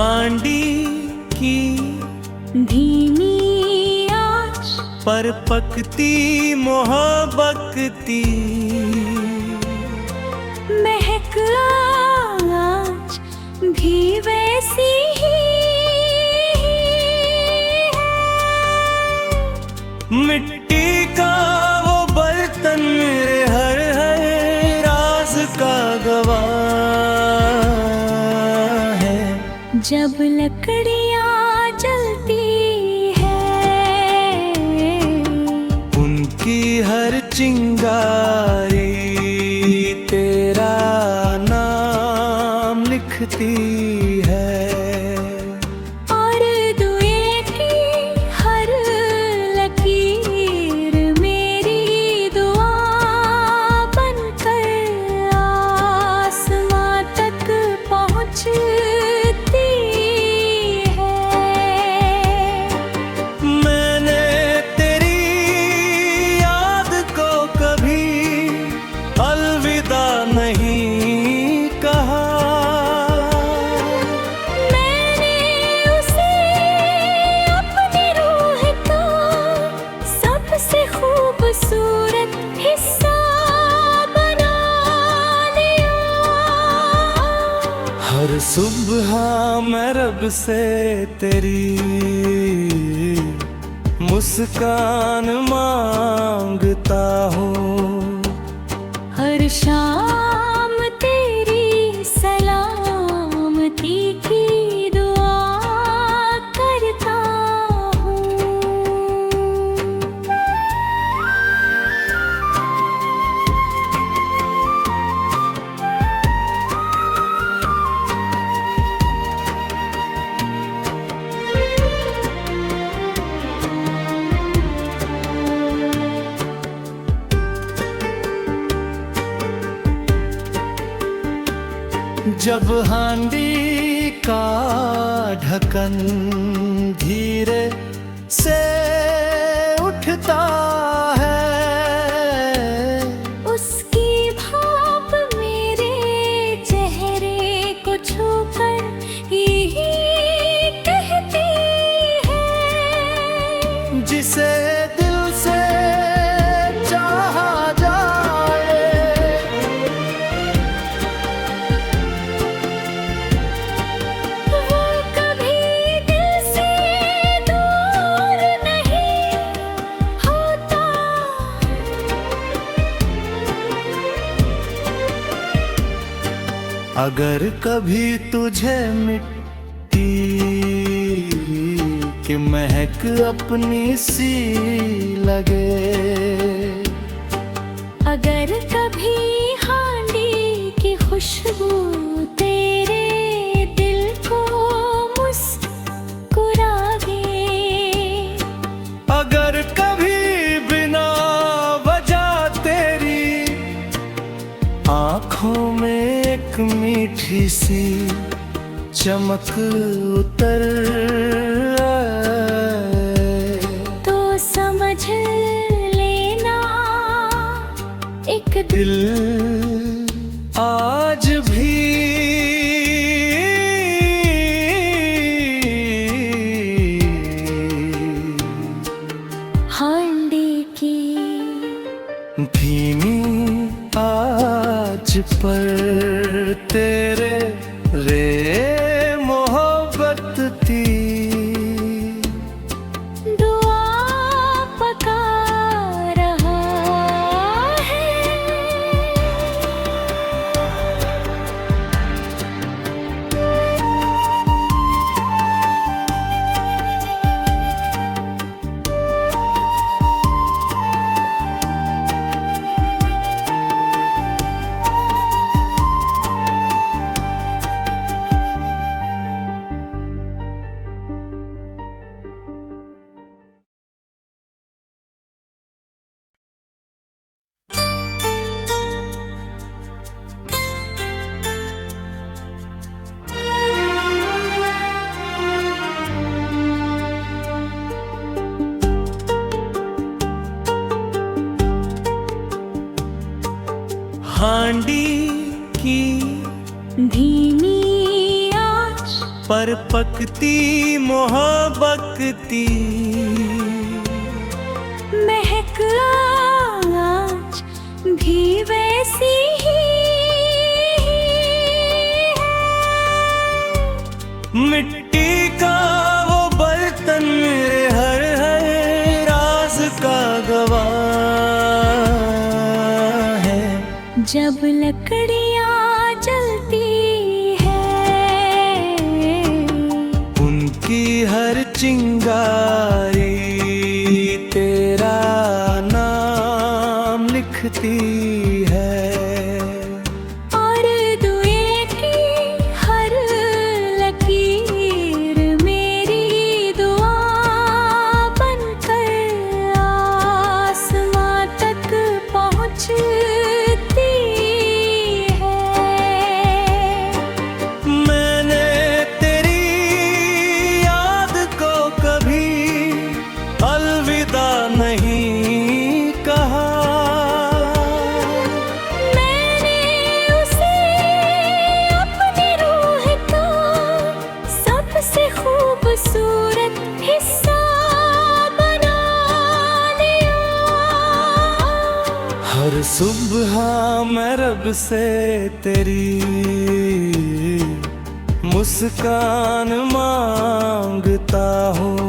हांडी की धीमी आँच पर पकती मोहब्बती, महक आज भी वैसी ही है। मिट्टी का वो बर्तन मेरे हर राज का गवाह है। जब लकड़ियाँ जलती है, उनकी हर चिंगारी तेरा नाम लिखती है। और दुए की हर लकीर मेरी दुआ बनकर आसमां तक पहुँचती है। मैंने तेरी याद को कभी अलविदा नहीं कहा। मैंने उसे अपनी रूह का सबसे खूबसूरत हिस्सा बना लिया। हर सुबह मैं रब से तेरी मुस्कान मांगता हूँ। हर शाम तेरी सलामती की दुआ करता हूँ। जब हांडी का ढक्कन धीरे से उठता है, उसकी भाप मेरे चेहरे को छूकर यही कहती है। जिसे दिल से चाहा जाए, वो कभी दिल से दूर नहीं होता। अगर कभी तुझे मिट्टी की महक अपनी सी लगे, अगर कभी हांडी की खुशबू तेरे दिल को मुस्कुरावे, अगर कभी बिना वजह तेरी आँखों में एक मीठी सी चमक उतर आए, तो समझ लेना एक दिल आज भी हांडी की धीमी आँच पर तेरे रे मोहब्बत थी। दुआ पका रहा है। हांडी की धीमी आँच पर पकती मोहब्बती। महक आज भी वैसी ही है। मिट्टी का वो बर्तन मेरे हर हर राज का गवाह है। जब लकड़ियाँ जलती है, उनकी हर चिंगारी तेरा नाम लिखती है। और दुए की हर लकीर मेरी दुआ बनकर आसमां तक पहुँचती है। मैंने तेरी याद को कभी अलविदा नहीं कहा। मैंने उसे अपनी रूह का सबसे खूबसूरत हिस्सा बना लिया। हर सुबह मैं रब से तेरी मुस्कान मांगता हूँ।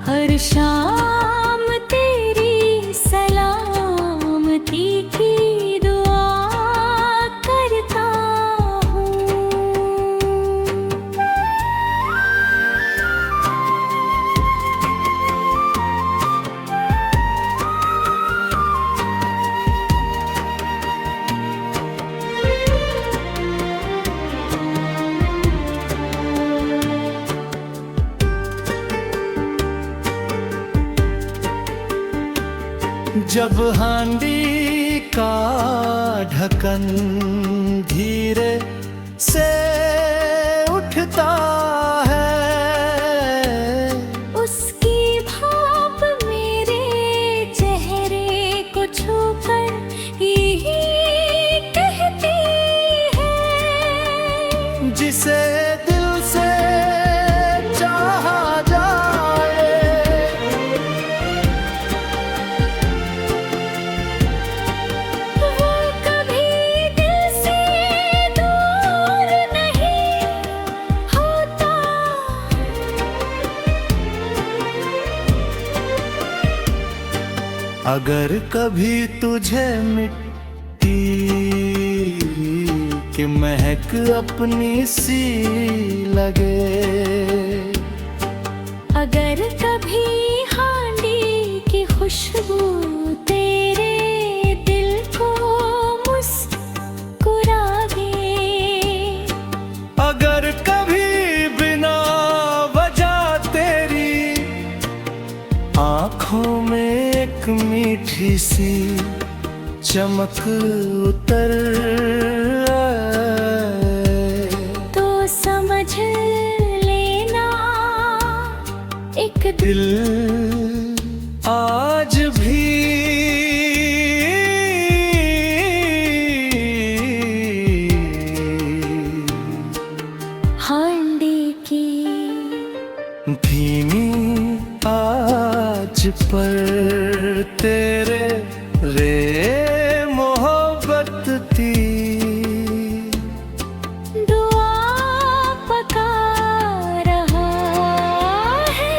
हर शाम तेरी सलामती की दुआ करता हूँ। जब हांडी का ढक्कन धीरे से उठता है, उसकी भाप मेरे चेहरे को छूकर यही कहती है। जिसे दिल से चाहा जाए, वो कभी दिल से दूर नहीं होता। अगर कभी तुझे मिट्टी की महक अपनी सी लगे, अगर कभी हांडी की खुशबू तेरे दिल को मुस्कुरा दे, अगर कभी बिना वजह तेरी आँखों में एक मीठी सी चमक उतर आए, तो समझ लेना एक दिल आज भी हांडी की धीमी आज पर तेरे रे मोहब्बत थी। दुआ पका रहा है।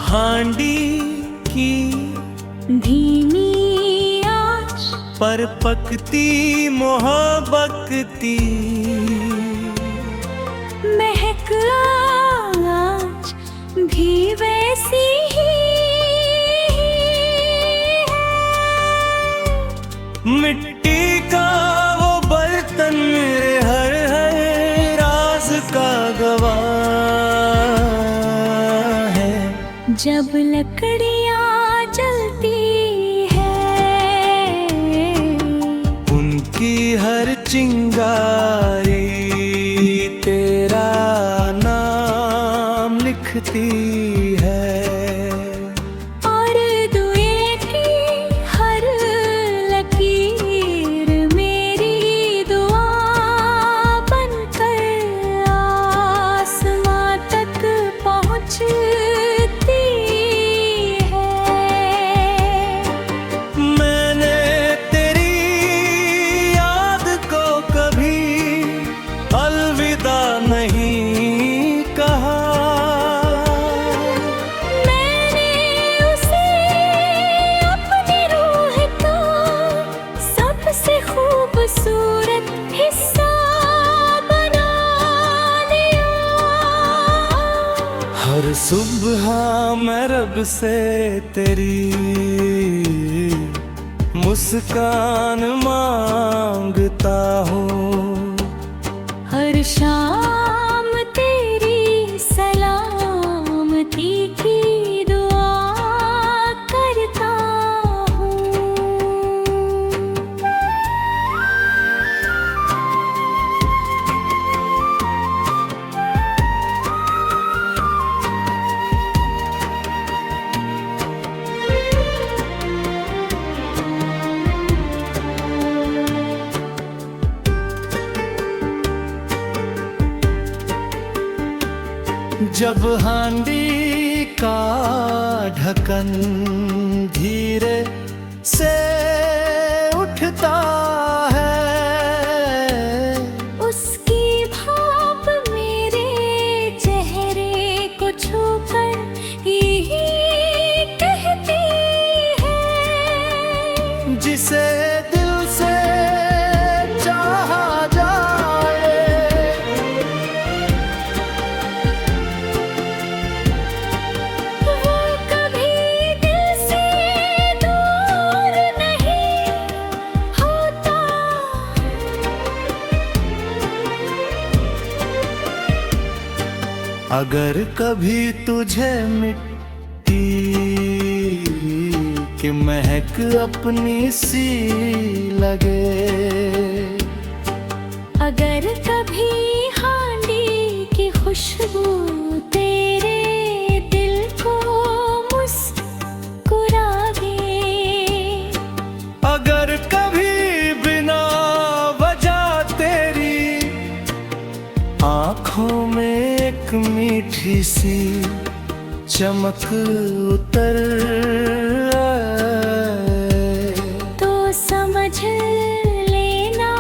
हांडी की धीमी आँच पर पकती मोहब्बती। मिट्टी का वो बर्तन मेरे हर हर राज का गवाह है। जब लकड़ियाँ जलती है, उनकी हर चिंगारी तेरा नाम लिखती है। और दुए की हर लकीर मेरी दुआ बनकर आसमां तक पहुँचती है। मैंने तेरी याद को कभी अलविदा नहीं कहा। मैंने उसे अपनी रूह का सबसे खूबसूरत हिस्सा बना लिया। हर सुबह मैं रब से तेरी मुस्कान मांगता हूँ। हर शाम तेरी सलामती की दुआ करता हूँ। जब हांडी का ढक्कन धीरे से उठता है, उसकी भाप मेरे चेहरे को छूकर यही कहती है। जिसे दिल से चाहा जाए, वो कभी दिल से दूर नहीं होता। अगर कभी तुझे मिट्टी की महक अपनी सी लगे, अगर कभी हांडी की खुशबू तेरे दिल को मुस्कुरावे, अगर कभी बिना वजह तेरी आँखों में एक मीठी सी चमक उतर आए, तो समझ लेना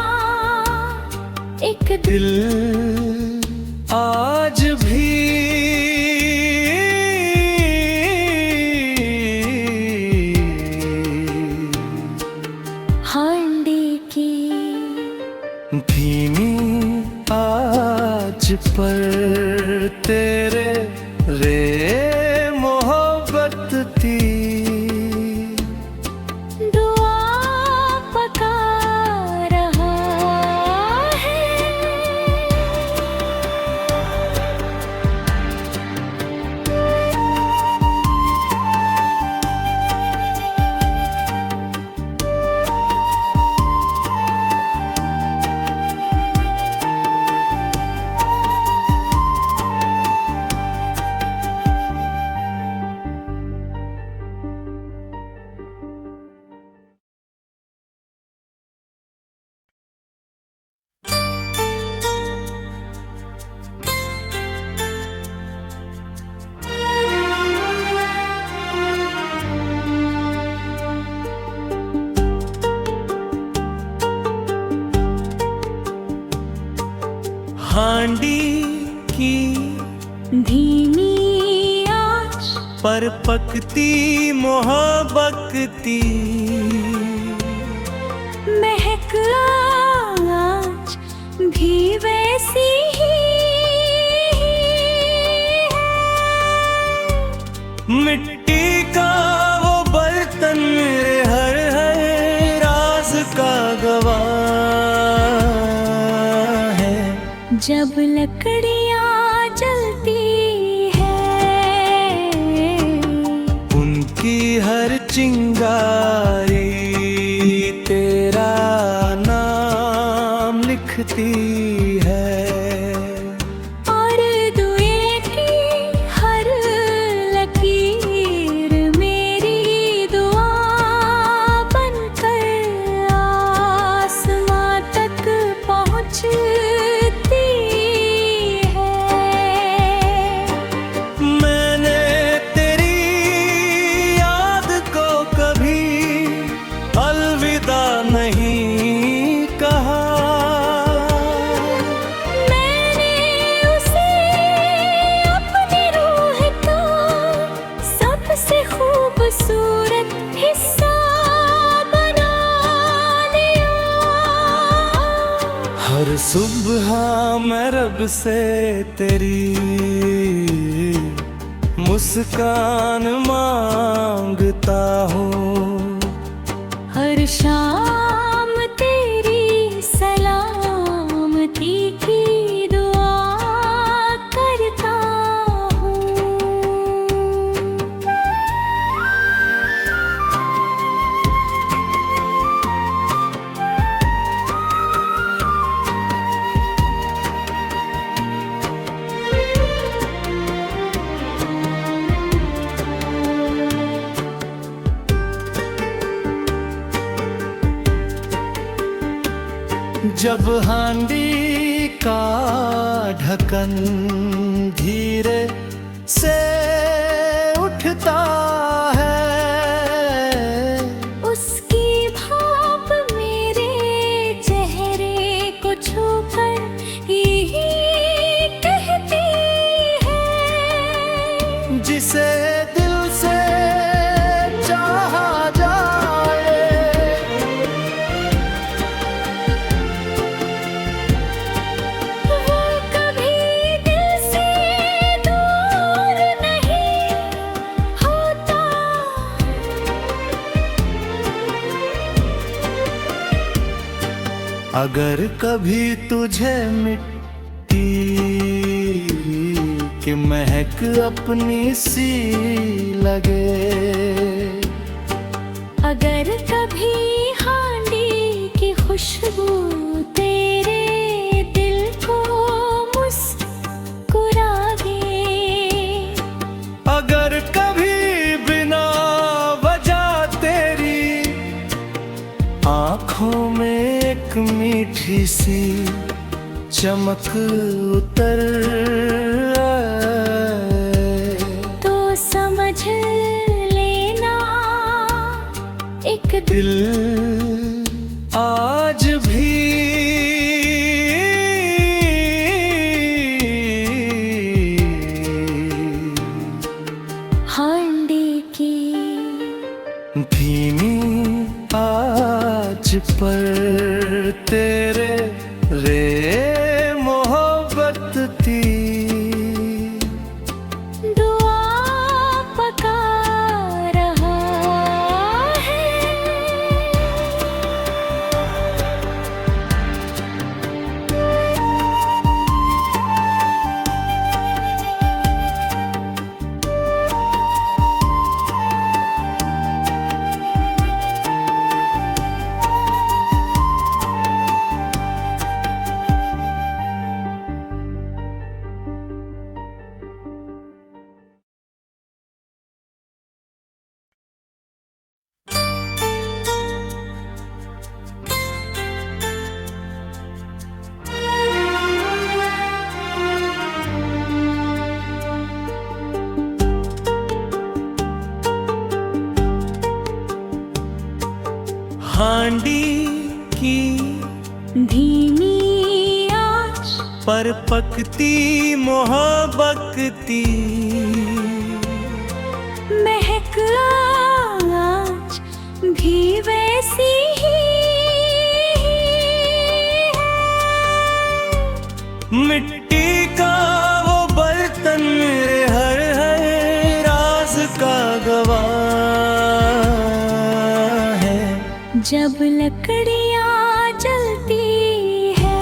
एक दिल आज भी हांडी की धीमी आँच पर तेरे रे मोहब्बत थी। दुआ पका रहा है। हांडी की धीमी आँच पर पकती मोहब्बती, महक आँच भी वैसी ही है। मिट्टी का वो बर्तन मेरे हर हर राज का जब लकड़ियाँ जलती है, उनकी हर चिंगारी तेरा नाम लिखती है। और दुए की हर लकीर मेरी दुआ बनकर आसमां तक पहुँचती है। मैंने तेरी याद को कभी अलविदा नहीं कहा। मैंने उसे अपनी रूह का सबसे खूबसूरत हिस्सा बना लिया। हर सुबह मैं रब से तेरी मुस्कान मांगता हूँ। हर शाम तेरी सलामती की दुआ करता हूँ। जब हांडी का ढक्कन धीरे से उठता है, उसकी भाप मेरे चेहरे को छूकर यही कहती है। जिसे दिल से चाहा जाए, वो कभी दिल से दूर नहीं होता। अगर कभी तुझे मिट्टी की महक अपनी सी लगे, अगर कभी हांडी की खुशबू तेरे दिल को मुस्कुरा दे, अगर कभी बिना वजह तेरी आँखों में एक मीठी सी चमक उतर आए, तो समझ लेना एक दिल आज भी हांडी की धीमी आँच पर तेरे रे मोहब्बत थी। दुआ पका रहा है। हांडी की धीमी आँच पर पकती मोहब्बती, महक आँच भी वैसी ही है। मिट्टी का वो बर्तन मेरे हर हर राज का गवाह है। जब लकड़ियाँ जलती है,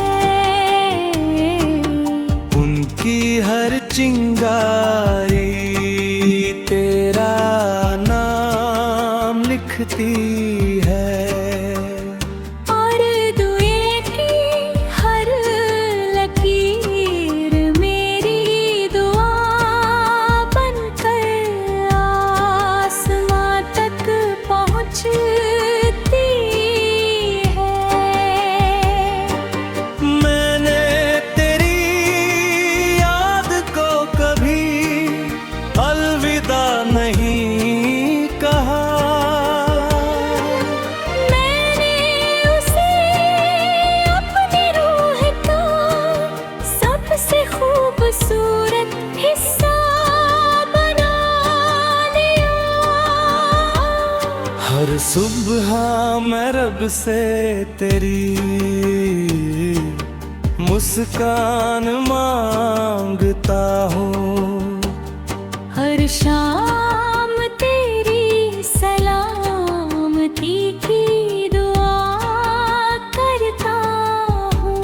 चिंगारी तेरा नाम लिखती है। और दुए की हर लकीर मेरी दुआ बनकर आसमां तक पहुँचती है। मैंने तेरी याद को कभी अलविदा नहीं कहा। मैंने उसे अपनी रूह का सबसे खूबसूरत हिस्सा बना लिया। हर सुबह मैं रब से तेरी मुस्कान मांगता हूँ। हर शाम तेरी सलामती की दुआ करता हूँ।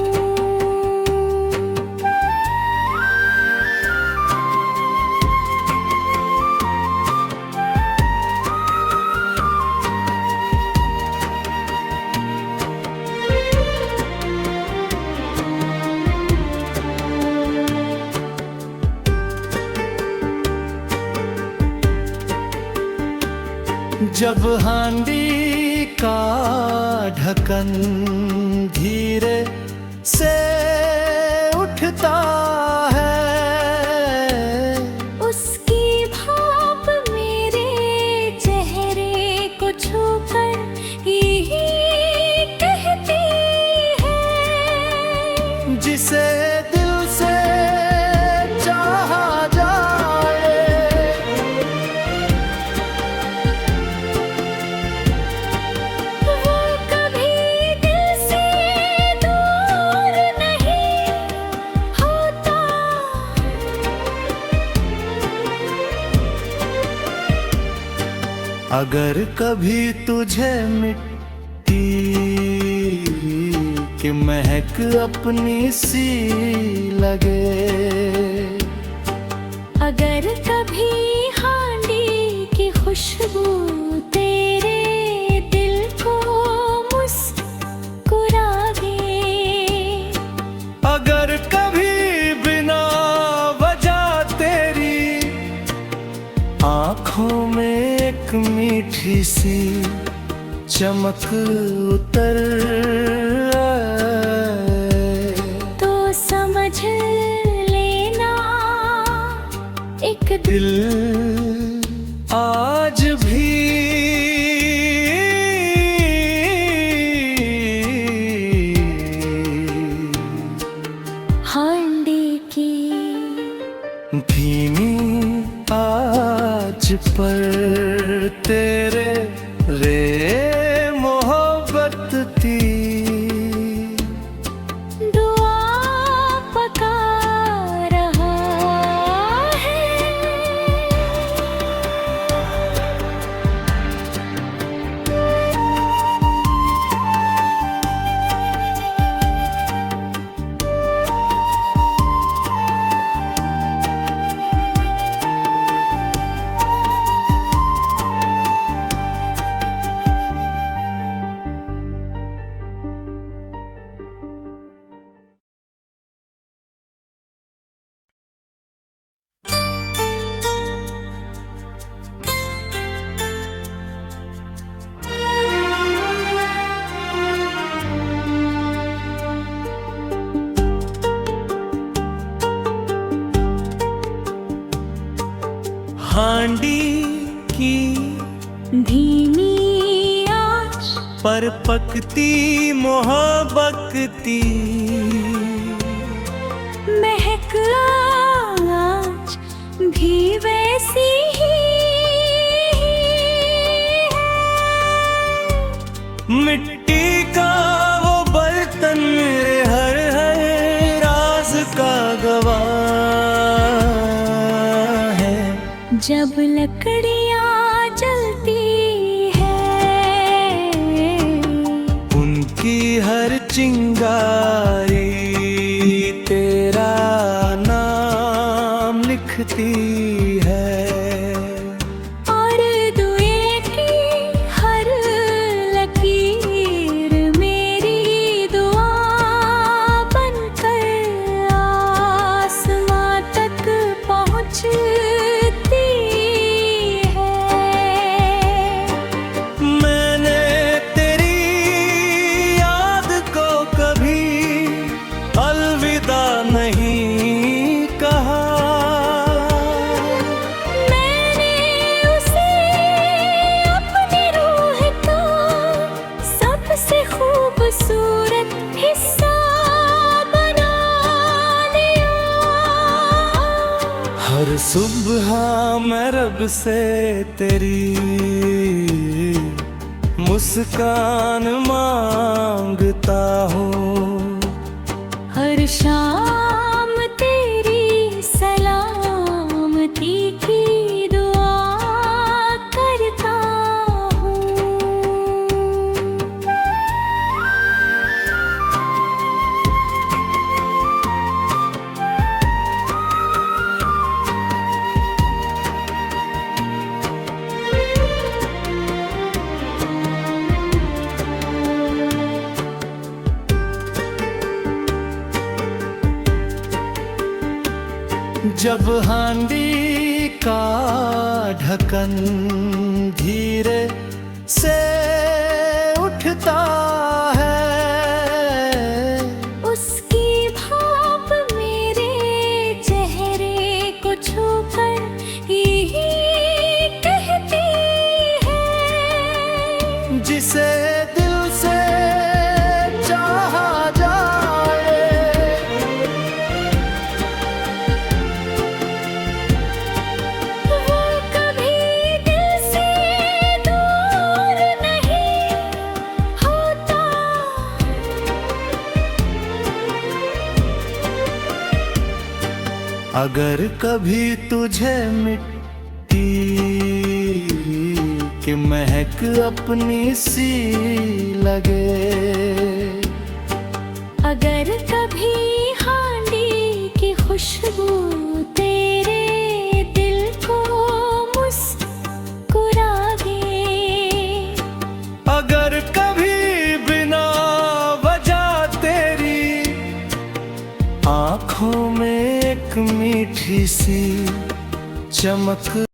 जब हांडी का ढक्कन धीरे से उठता है, उसकी भाप मेरे चेहरे को छूकर यही कहती है। जिसे दिल से चाहा जाए, वो कभी दिल से दूर नहीं होता। अगर कभी तुझे मिट्टी की महक अपनी सी लगे, अगर कभी हांडी की खुशबू तेरे दिल को मुस्कुरा दे, अगर कभी बिना वजह तेरी आँखों में एक मीठी सी चमक उतर आए, तो समझ लेना एक दिल आज भी हांडी की धीमी आज पर तेरे रे मोहब्बत थी। दुआ पका रहा है। हांडी की धीमी आँच पर पकती मोहब्बती, महक आज भी वैसी ही है। मिट्टी का वो बर्तन मेरे हर राज का गवाह है। जब लकड़ियाँ जलती है, उनकी हर चिंगारी तेरा नाम लगती है। और दुए की हर लकीर मेरी दुआ बनकर आसमां तक पहुँचती है। मैंने तेरी याद को कभी अलविदा नहीं कहा। मैंने उसे अपनी रूह का सबसे खूबसूरत हिस्सा बना लिया। हर सुबह मैं रब से तेरी मुस्कान मांगता हूँ। हर शाम तेरी सलामती की दुआ करता हूँ। जब हांडी का ढक्कन धीरे से उठता है, उसकी भाप मेरे चेहरे को छूकर यही कहती है। जिसे दिल से चाहा जाए, वो कभी दिल से दूर नहीं होता। अगर कभी तुझे मिट्टी की महक अपनी सी लगे, अगर कभी हांडी की खुशबू तेरे दिल को मुस्कुरा दे, अगर कभी बिना वजह तेरी आँखों में एक मीठी सी चमक